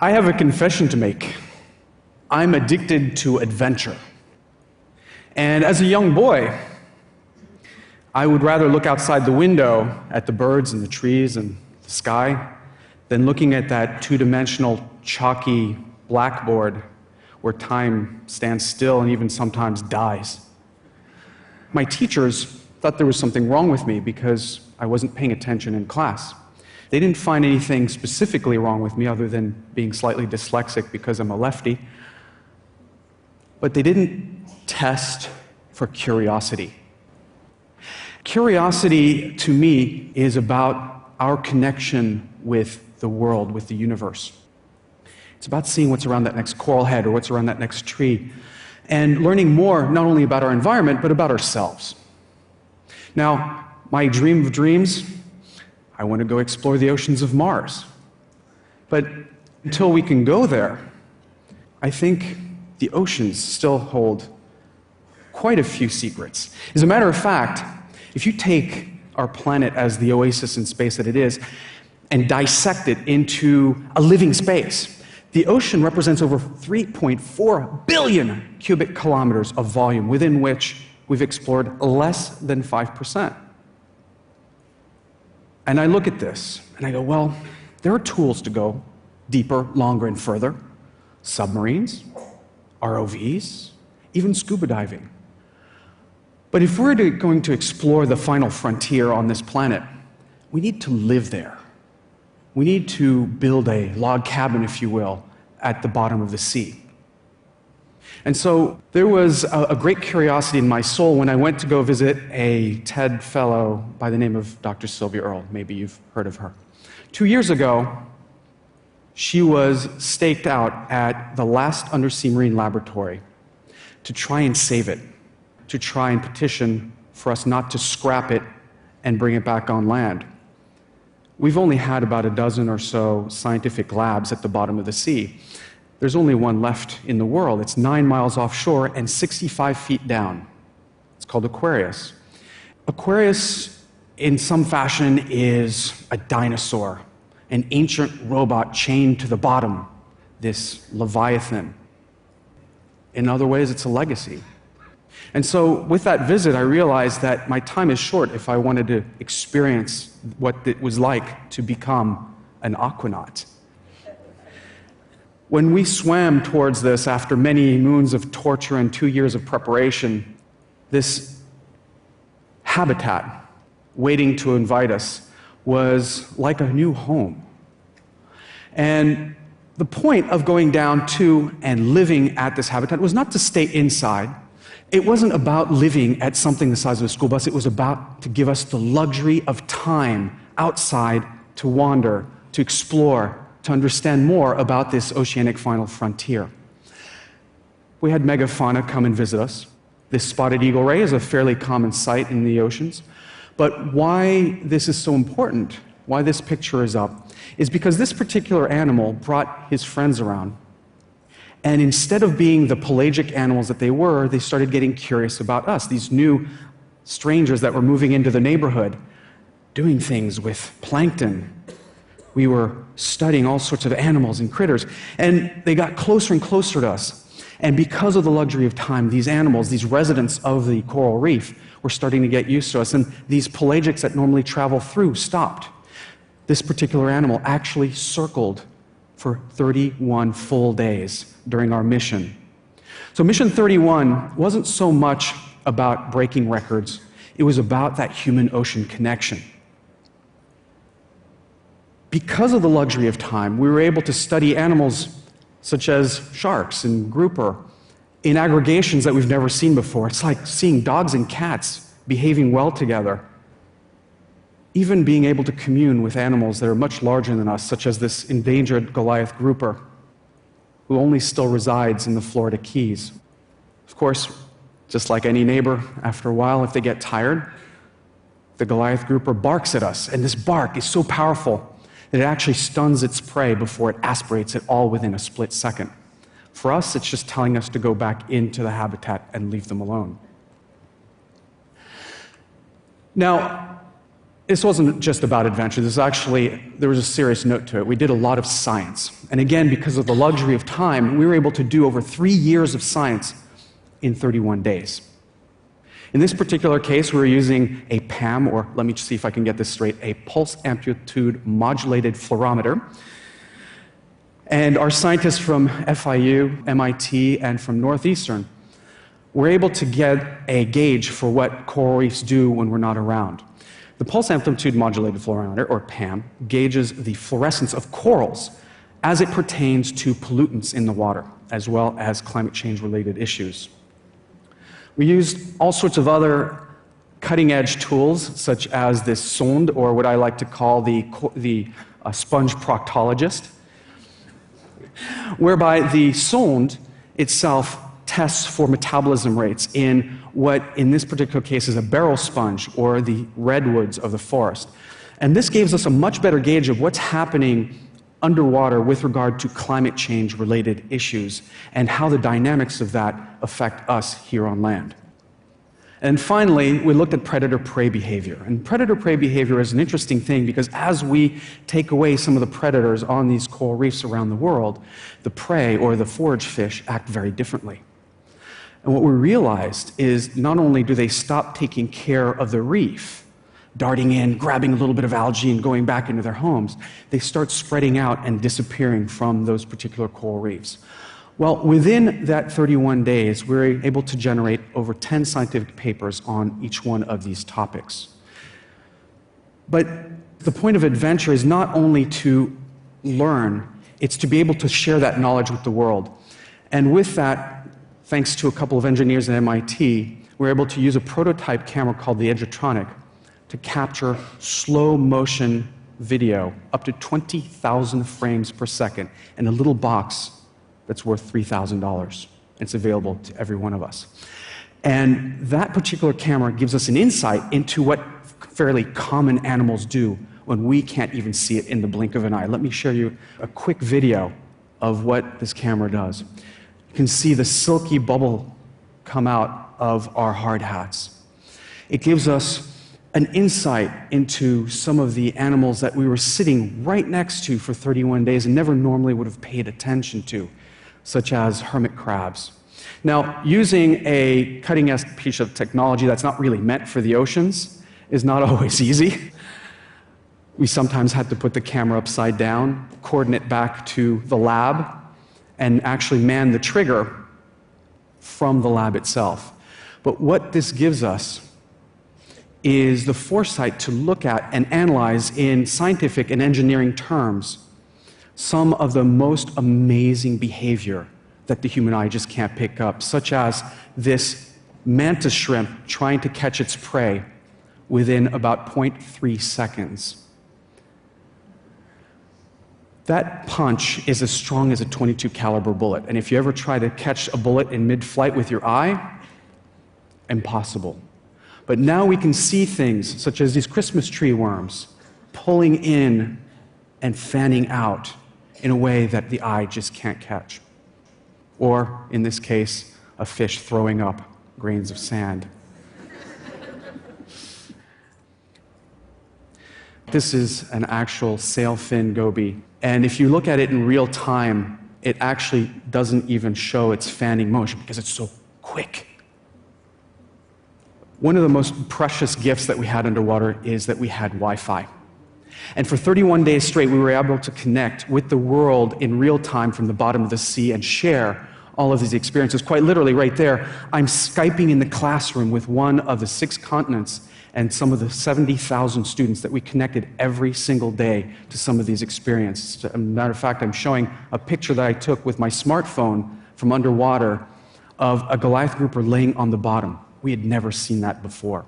I have a confession to make. I'm addicted to adventure. And as a young boy, I would rather look outside the window at the birds and the trees and the sky than looking at that two-dimensional, chalky blackboard where time stands still and even sometimes dies. My teachers thought there was something wrong with me because I wasn't paying attention in class. They didn't find anything specifically wrong with me other than being slightly dyslexic because I'm a lefty. But they didn't test for curiosity. Curiosity, to me, is about our connection with the world, with the universe. It's about seeing what's around that next coral head or what's around that next tree, and learning more not only about our environment, but about ourselves. Now, my dream of dreams, I want to go explore the oceans of Mars. But until we can go there, I think the oceans still hold quite a few secrets. As a matter of fact, if you take our planet as the oasis in space that it is and dissect it into a living space, the ocean represents over 3.4 billion cubic kilometers of volume, within which we've explored less than 5%. And I look at this, and I go, well, there are tools to go deeper, longer, and further. Submarines, ROVs, even scuba diving. But if we're going to explore the final frontier on this planet, we need to live there. We need to build a log cabin, if you will, at the bottom of the sea. And so there was a great curiosity in my soul when I went to go visit a TED fellow by the name of Dr. Sylvia Earle. Maybe you've heard of her. 2 years ago, she was staked out at the last undersea marine laboratory to try and save it, to try and petition for us not to scrap it and bring it back on land. We've only had about a dozen or so scientific labs at the bottom of the sea. There's only one left in the world. It's 9 miles offshore and 65 feet down. It's called Aquarius. Aquarius, in some fashion, is a dinosaur, an ancient robot chained to the bottom, this Leviathan. In other ways, it's a legacy. And so with that visit, I realized that my time is short if I wanted to experience what it was like to become an aquanaut. When we swam towards this after many moons of torture and 2 years of preparation, this habitat waiting to invite us was like a new home. And the point of going down to and living at this habitat was not to stay inside. It wasn't about living at something the size of a school bus. It was about to give us the luxury of time outside to wander, to explore, to understand more about this oceanic final frontier. We had megafauna come and visit us. This spotted eagle ray is a fairly common sight in the oceans. But why this is so important, why this picture is up, is because this particular animal brought his friends around. And instead of being the pelagic animals that they were, they started getting curious about us, these new strangers that were moving into the neighborhood, doing things with plankton. We were studying all sorts of animals and critters, and they got closer and closer to us. And because of the luxury of time, these animals, these residents of the coral reef, were starting to get used to us, and these pelagics that normally travel through stopped. This particular animal actually circled for 31 full days during our mission. So Mission 31 wasn't so much about breaking records, it was about that human-ocean connection. Because of the luxury of time, we were able to study animals such as sharks and grouper in aggregations that we've never seen before. It's like seeing dogs and cats behaving well together. Even being able to commune with animals that are much larger than us, such as this endangered Goliath grouper, who only still resides in the Florida Keys. Of course, just like any neighbor, after a while, if they get tired, the Goliath grouper barks at us, and this bark is so powerful that it actually stuns its prey before it aspirates it all within a split second. For us, it's just telling us to go back into the habitat and leave them alone. Now, This wasn't just about adventure. There was a serious note to it. We did a lot of science. And again, because of the luxury of time, we were able to do over 3 years of science in 31 days. In this particular case, we were using a PAM, or let me see if I can get this straight, a pulse amplitude modulated fluorometer. And our scientists from FIU, MIT, and from Northeastern were able to get a gauge for what coral reefs do when we're not around. The pulse amplitude modulated fluorometer, or PAM, gauges the fluorescence of corals as it pertains to pollutants in the water, as well as climate change-related issues. We used all sorts of other cutting-edge tools, such as this sonde, or what I like to call the sponge proctologist, whereby the sonde itself tests for metabolism rates in what, in this particular case, is a beryl sponge, or the redwoods of the forest. And this gives us a much better gauge of what's happening underwater with regard to climate change-related issues and how the dynamics of that affect us here on land. And finally, we looked at predator-prey behavior. And predator-prey behavior is an interesting thing because as we take away some of the predators on these coral reefs around the world, the prey, or the forage fish, act very differently. And what we realized is not only do they stop taking care of the reef, darting in, grabbing a little bit of algae and going back into their homes, they start spreading out and disappearing from those particular coral reefs. Well, within that 31 days, we were able to generate over 10 scientific papers on each one of these topics. But the point of adventure is not only to learn, it's to be able to share that knowledge with the world. And with that, thanks to a couple of engineers at MIT, we're able to use a prototype camera called the Edgertronic to capture slow motion video up to 20,000 frames per second in a little box that's worth $3,000. It's available to every one of us. And that particular camera gives us an insight into what fairly common animals do when we can't even see it in the blink of an eye. Let me show you a quick video of what this camera does. You can see the silky bubble come out of our hard hats. It gives us an insight into some of the animals that we were sitting right next to for 31 days and never normally would have paid attention to, such as hermit crabs. Now, using a cutting-edge piece of technology that's not really meant for the oceans is not always easy. We sometimes had to put the camera upside down, coordinate back to the lab, and actually man the trigger from the lab itself. But what this gives us is the foresight to look at and analyze in scientific and engineering terms some of the most amazing behavior that the human eye just can't pick up, such as this mantis shrimp trying to catch its prey within about 0.3 seconds. That punch is as strong as a .22 caliber bullet, and if you ever try to catch a bullet in mid-flight with your eye, impossible. But now we can see things such as these Christmas tree worms pulling in and fanning out in a way that the eye just can't catch. Or, in this case, a fish throwing up grains of sand. This is an actual sailfin goby, and if you look at it in real time, it actually doesn't even show its fanning motion because it's so quick. One of the most precious gifts that we had underwater is that we had Wi-Fi. And for 31 days straight, we were able to connect with the world in real time from the bottom of the sea and share all of these experiences. Quite literally, right there, I'm Skyping in the classroom with one of the 6 continents and some of the 70,000 students that we connected every single day to some of these experiences. As a matter of fact, I'm showing a picture that I took with my smartphone from underwater of a Goliath grouper laying on the bottom. We had never seen that before.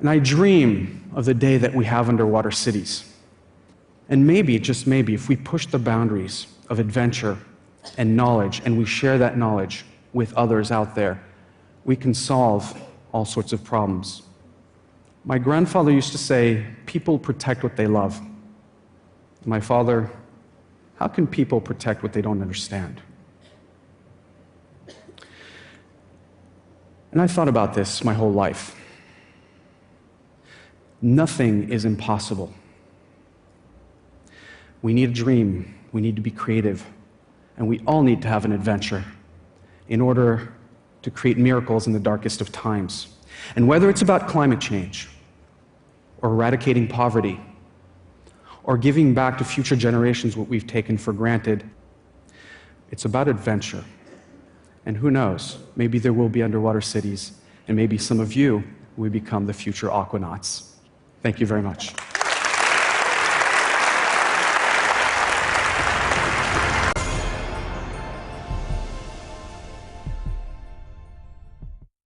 And I dream of the day that we have underwater cities. And maybe, just maybe, if we push the boundaries of adventure and knowledge, and we share that knowledge with others out there, we can solve all sorts of problems. My grandfather used to say, people protect what they love. My father, how can people protect what they don't understand? And I thought about this my whole life. Nothing is impossible. We need a dream, we need to be creative, and we all need to have an adventure in order to create miracles in the darkest of times. And whether it's about climate change, or eradicating poverty, or giving back to future generations what we've taken for granted, it's about adventure. And who knows, maybe there will be underwater cities, and maybe some of you will become the future aquanauts. Thank you very much.